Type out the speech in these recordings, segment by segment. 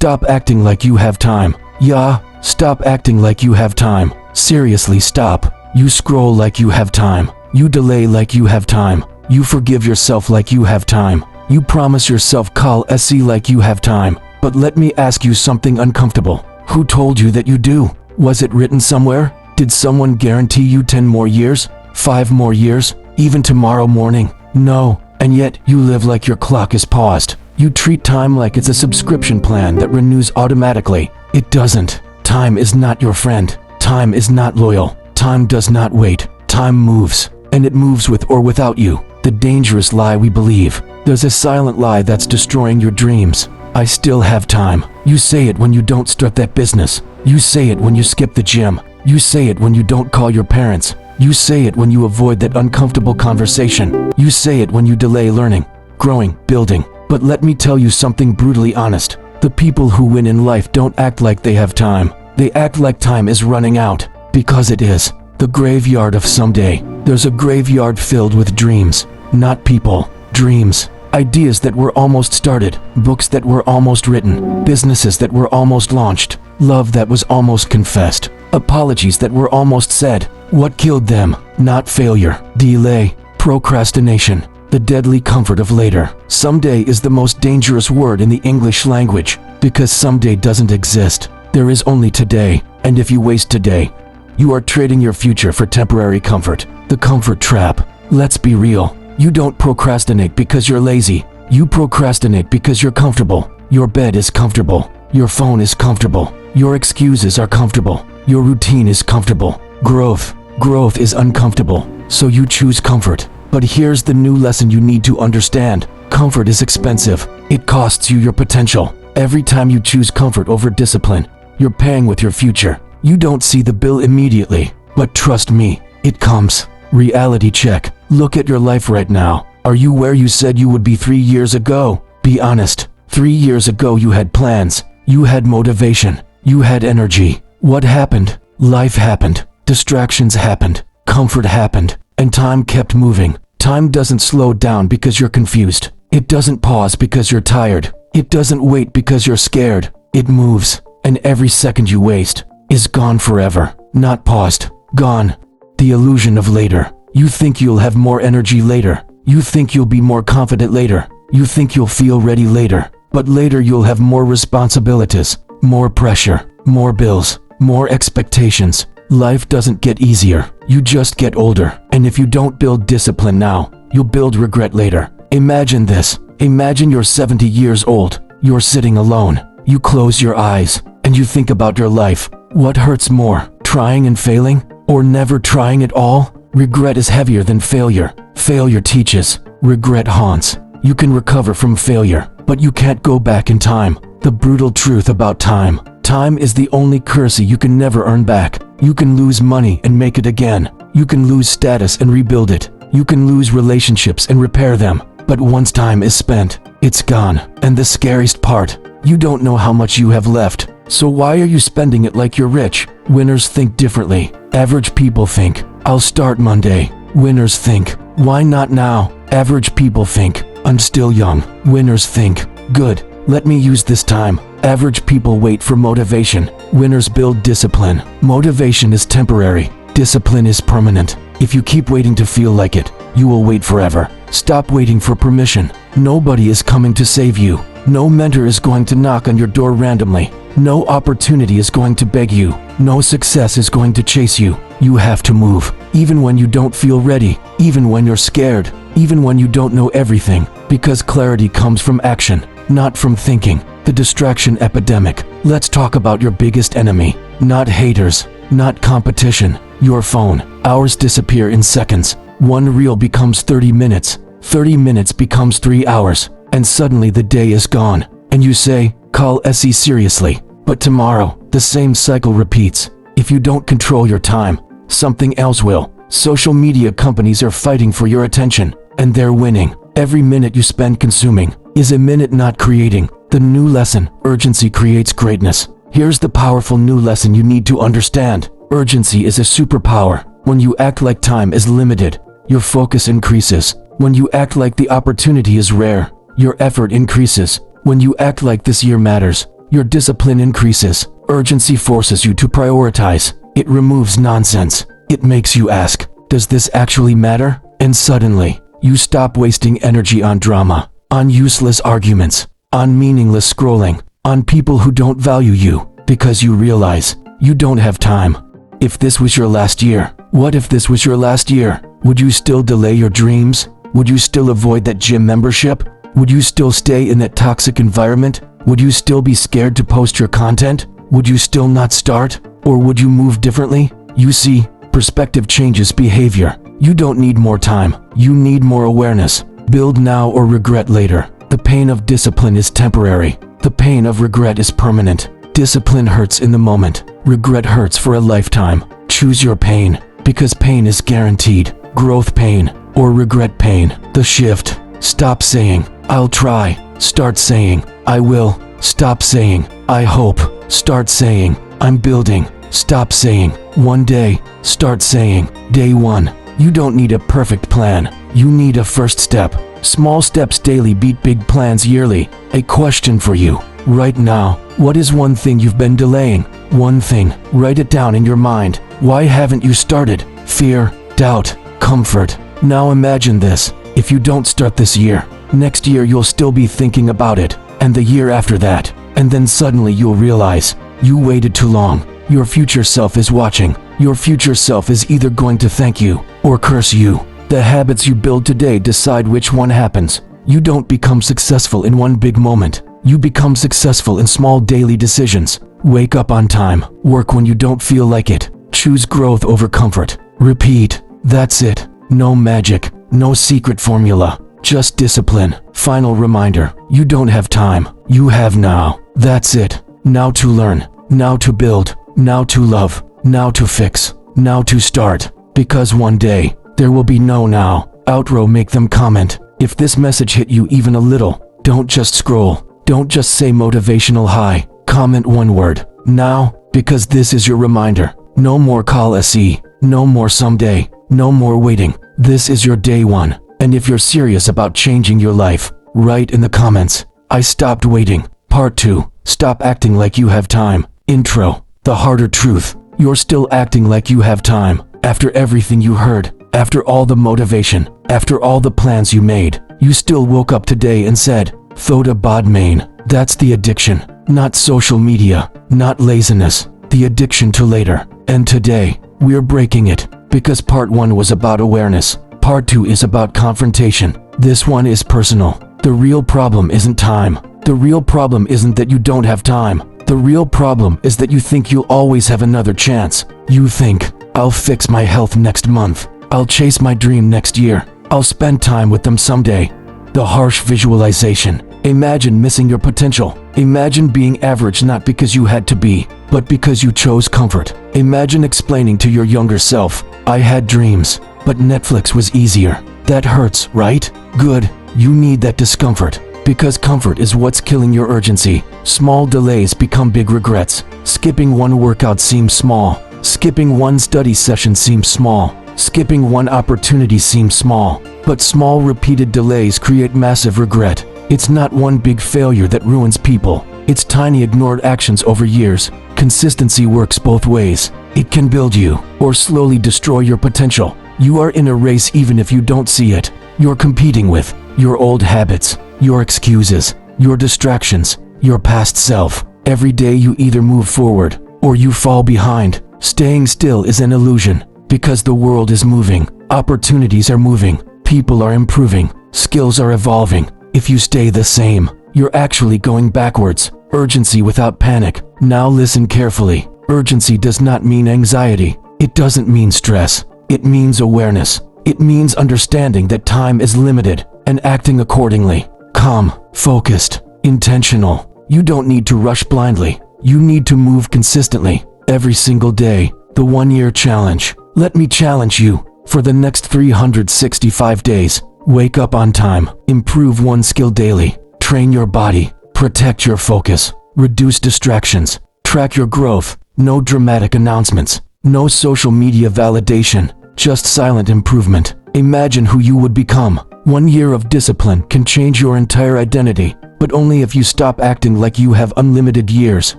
Stop acting like you have time. Yeah, stop acting like you have time. Seriously, stop. You scroll like you have time. You delay like you have time. You forgive yourself like you have time. You promise yourself call SC like you have time. But let me ask you something uncomfortable. Who told you that you do? Was it written somewhere? Did someone guarantee you 10 more years? 5 more years? Even tomorrow morning? No. And yet, you live like your clock is paused. You treat time like it's a subscription plan that renews automatically. It doesn't. Time is not your friend. Time is not loyal. Time does not wait. Time moves. And it moves with or without you. The dangerous lie we believe. There's a silent lie that's destroying your dreams. I still have time. You say it when you don't start that business. You say it when you skip the gym. You say it when you don't call your parents. You say it when you avoid that uncomfortable conversation. You say it when you delay learning, growing, building. But let me tell you something brutally honest. The people who win in life don't act like they have time. They act like time is running out. Because it is. The graveyard of someday. There's a graveyard filled with dreams. Not people. Dreams. Ideas that were almost started. Books that were almost written. Businesses that were almost launched. Love that was almost confessed. Apologies that were almost said. What killed them? Not failure. Delay. Procrastination. The deadly comfort of later. Someday is the most dangerous word in the English language, because someday doesn't exist. There is only today, and if you waste today, you are trading your future for temporary comfort. The comfort trap. Let's be real. You don't procrastinate because you're lazy. You procrastinate because you're comfortable. Your bed is comfortable. Your phone is comfortable. Your excuses are comfortable. Your routine is comfortable. Growth is uncomfortable, so you choose comfort. But here's the new lesson you need to understand. Comfort is expensive. It costs you your potential. Every time you choose comfort over discipline, you're paying with your future. You don't see the bill immediately, but trust me, it comes. Reality check. Look at your life right now. Are you where you said you would be 3 years ago? Be honest. 3 years ago you had plans. You had motivation. You had energy. What happened? Life happened. Distractions happened. Comfort happened. And time kept moving. Time doesn't slow down because you're confused. It doesn't pause because you're tired. It doesn't wait because you're scared. It moves. And every second you waste is gone forever. Not paused. Gone. The illusion of later. You think you'll have more energy later. You think you'll be more confident later. You think you'll feel ready later. But later you'll have more responsibilities, more pressure, more bills, more expectations. Life doesn't get easier. You just get older. And if you don't build discipline now, you'll build regret later. Imagine this. Imagine you're 70 years old. You're sitting alone. You close your eyes and you think about your life. What hurts more, trying and failing, or never trying at all? Regret is heavier than failure. Failure teaches. Regret haunts. You can recover from failure, but you can't go back in time. The brutal truth about time. Time is the only currency you can never earn back. You can lose money and make it again. You can lose status and rebuild it. You can lose relationships and repair them. But once time is spent, it's gone. And the scariest part, you don't know how much you have left. So why are you spending it like you're rich? Winners think differently. Average people think, I'll start Monday. Winners think, why not now? Average people think, I'm still young. Winners think, good, let me use this time. Average people wait for motivation. Winners build discipline. Motivation is temporary. Discipline is permanent. If you keep waiting to feel like it, you will wait forever. Stop waiting for permission. Nobody is coming to save you. No mentor is going to knock on your door randomly. No opportunity is going to beg you. No success is going to chase you. You have to move. Even when you don't feel ready. Even when you're scared. Even when you don't know everything. Because clarity comes from action, not from thinking. The distraction epidemic. Let's talk about your biggest enemy. Not haters. Not competition. Your phone. Hours disappear in seconds. One reel becomes 30 minutes. 30 minutes becomes 3 hours. And suddenly the day is gone. And you say, call SE seriously. But tomorrow, the same cycle repeats. If you don't control your time, something else will. Social media companies are fighting for your attention, and they're winning. Every minute you spend consuming is a minute not creating. The new lesson, urgency creates greatness. Here's the powerful new lesson you need to understand. Urgency is a superpower. When you act like time is limited, your focus increases. When you act like the opportunity is rare, your effort increases. When you act like this year matters, Your discipline increases. Urgency forces you to prioritize. It removes nonsense. It makes you ask, does this actually matter? And suddenly, you stop wasting energy on drama, on useless arguments, on meaningless scrolling, on people who don't value you, because you realize you don't have time. If this was your last year, what if this was your last year? Would you still delay your dreams? Would you still avoid that gym membership? Would you still stay in that toxic environment? Would you still be scared to post your content? Would you still not start? Or would you move differently? You see, perspective changes behavior. You don't need more time. You need more awareness. Build now or regret later. The pain of discipline is temporary. The pain of regret is permanent. Discipline hurts in the moment. Regret hurts for a lifetime. Choose your pain, because pain is guaranteed. Growth pain or regret pain. The shift. Stop saying, I'll try. Start saying, I will. Stop saying, I hope. Start saying, I'm building. Stop saying, one day. Start saying, day one. You don't need a perfect plan. You need a first step. Small steps daily beat big plans yearly. A question for you. Right now, what is one thing you've been delaying? One thing. Write it down in your mind. Why haven't you started? Fear, doubt, comfort. Now imagine this. If you don't start this year, next year you'll still be thinking about it, and the year after that, and then suddenly you'll realize you waited too long. Your future self is watching. Your future self is either going to thank you or curse you. The habits you build today decide which one happens. You don't become successful in one big moment. You become successful in small daily decisions. Wake up on time. Work when you don't feel like it. Choose growth over comfort. Repeat. That's it. No magic. No secret formula. Just discipline. Final reminder. You don't have time. You have now. That's it. Now to learn. Now to build. Now to love. Now to fix. Now to start. Because one day, there will be no now. Outro. Make them comment. If this message hit you even a little, don't just scroll. Don't just say motivational hi. Comment one word. Now, because this is your reminder. No more call SE. No more someday. No more waiting. This is your day one. And if you're serious about changing your life, write in the comments, I stopped waiting. Part 2. Stop acting like you have time. Intro. The harder truth. You're still acting like you have time. After everything you heard, after all the motivation, after all the plans you made, you still woke up today and said, Thoda Bodmain. That's the addiction. Not social media. Not laziness. The addiction to later. And today, we're breaking it. Because part 1 was about awareness. Part 2 is about confrontation. This one is personal. The real problem isn't time. The real problem isn't that you don't have time. The real problem is that you think you'll always have another chance. You think, I'll fix my health next month. I'll chase my dream next year. I'll spend time with them someday. The harsh visualization. Imagine missing your potential. Imagine being average not because you had to be, but because you chose comfort. Imagine explaining to your younger self, I had dreams, but Netflix was easier. That hurts, right? Good. You need that discomfort. Because comfort is what's killing your urgency. Small delays become big regrets. Skipping one workout seems small. Skipping one study session seems small. Skipping one opportunity seems small. But small repeated delays create massive regret. It's not one big failure that ruins people. It's tiny ignored actions over years. Consistency works both ways. It can build you, or slowly destroy your potential. You are in a race even if you don't see it. You're competing with your old habits, your excuses, your distractions, your past self. Every day you either move forward, or you fall behind. Staying still is an illusion, because the world is moving. Opportunities are moving. People are improving. Skills are evolving. If you stay the same, you're actually going backwards. Urgency without panic. Now listen carefully. Urgency does not mean anxiety. It doesn't mean stress. It means awareness. It means understanding that time is limited and acting accordingly. Calm, focused, intentional. You don't need to rush blindly. You need to move consistently. Every single day. The 1-year challenge. Let me challenge you. For the next 365 days, wake up on time. Improve one skill daily. Train your body. Protect your focus. Reduce distractions. Track your growth. No dramatic announcements. No social media validation. Just silent improvement. Imagine who you would become 1 year of discipline can change your entire identity, but only if you stop acting like you have unlimited years.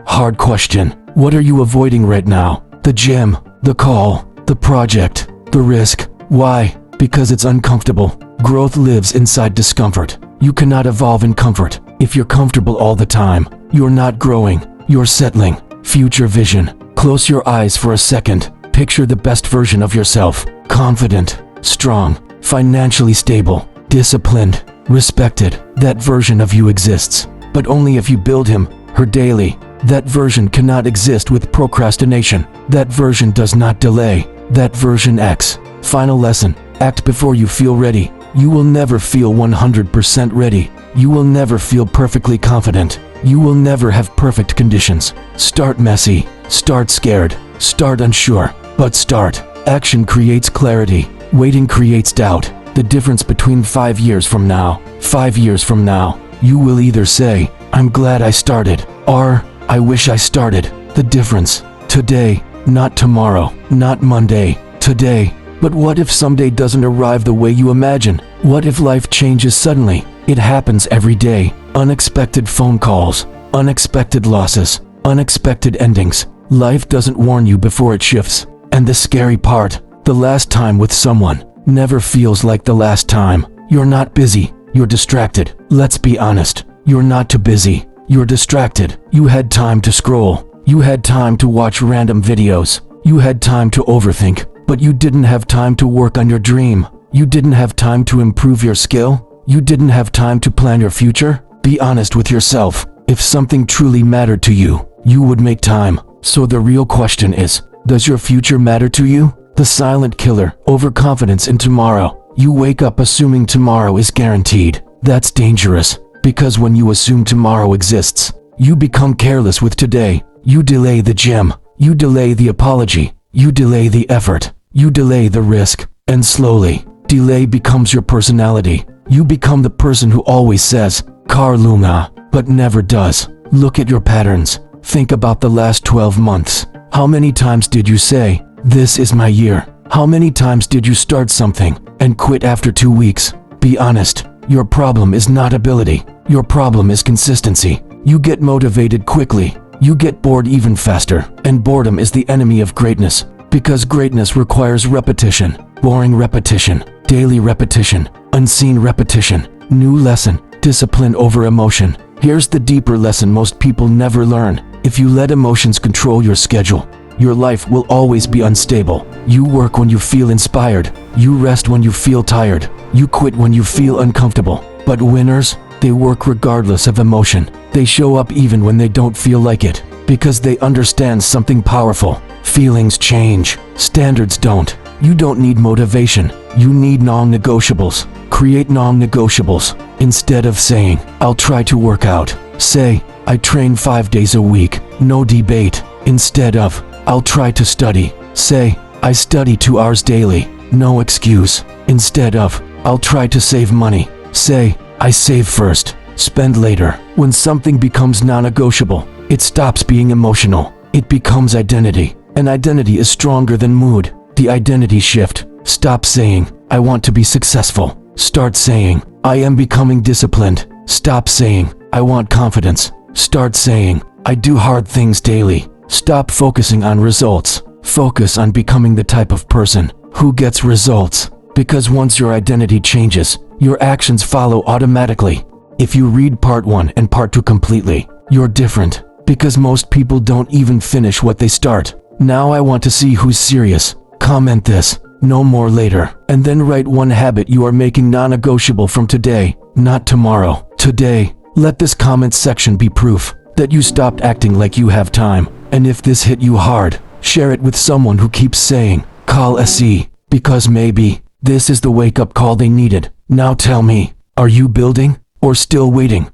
Hard question. What are you avoiding right now? The gym, the call, the project, the risk. Why? Because it's uncomfortable. Growth lives inside discomfort. You cannot evolve in comfort. If you're comfortable all the time, you're not growing, you're settling. Future vision. Close your eyes for a second. Picture the best version of yourself. Confident, strong, financially stable, disciplined, respected. That version of you exists, but only if you build him, her daily. That version cannot exist with procrastination. That version does not delay. That version acts. Final lesson. Act before you feel ready. You will never feel 100% ready. You will never feel perfectly confident. You will never have perfect conditions. Start messy. Start scared. Start unsure. But start. Action creates clarity. Waiting creates doubt. The difference between 5 years from now, 5 years from now, you will either say, I'm glad I started, or I wish I started. The difference. Today, not tomorrow, not Monday, today. But what if someday doesn't arrive the way you imagine? What if life changes suddenly? It happens every day. Unexpected phone calls, unexpected losses, unexpected endings. Life doesn't warn you before it shifts. And the scary part, the last time with someone never feels like the last time. You're not busy, you're distracted. Let's be honest, you're not too busy, you're distracted. You had time to scroll, you had time to watch random videos, you had time to overthink, but you didn't have time to work on your dream. You didn't have time to improve your skill. You didn't have time to plan your future. Be honest with yourself. If something truly mattered to you, you would make time. So the real question is, does your future matter to you? The silent killer, overconfidence in tomorrow. You wake up assuming tomorrow is guaranteed. That's dangerous, because when you assume tomorrow exists, you become careless with today. You delay the gym. You delay the apology. You delay the effort. You delay the risk. And slowly, delay becomes your personality. You become the person who always says, Car Luna, but never does. Look at your patterns. Think about the last 12 months. How many times did you say, this is my year? How many times did you start something and quit after 2 weeks? Be honest. Your problem is not ability. Your problem is consistency. You get motivated quickly. You get bored even faster. And boredom is the enemy of greatness. Because greatness requires repetition. Boring repetition. Daily repetition. Unseen repetition. New lesson. Discipline over emotion. Here's the deeper lesson most people never learn. If you let emotions control your schedule, your life will always be unstable. You work when you feel inspired. You rest when you feel tired. You quit when you feel uncomfortable. But winners, they work regardless of emotion. They show up even when they don't feel like it, because they understand something powerful. Feelings change. Standards don't. You don't need motivation. You need non-negotiables. Create non-negotiables. Instead of saying, I'll try to work out, say, I train 5 days a week. No debate. Instead of, I'll try to study, say, I study 2 hours daily. No excuse. Instead of, I'll try to save money, say, I save first, spend later. When something becomes non-negotiable, it stops being emotional. It becomes identity. And identity is stronger than mood. The identity shift. Stop saying, I want to be successful. Start saying, I am becoming disciplined. Stop saying, I want confidence. Start saying, I do hard things daily. Stop focusing on results. Focus on becoming the type of person who gets results. Because once your identity changes, your actions follow automatically. If you read part 1 and part 2 completely, you're different. Because most people don't even finish what they start. Now I want to see who's serious. Comment this, no more later. And then write one habit you are making non-negotiable from today, not tomorrow. Today. Let this comment section be proof that you stopped acting like you have time. And if this hit you hard, share it with someone who keeps saying, call SE, because maybe this is the wake-up call they needed. Now tell me, are you building or still waiting?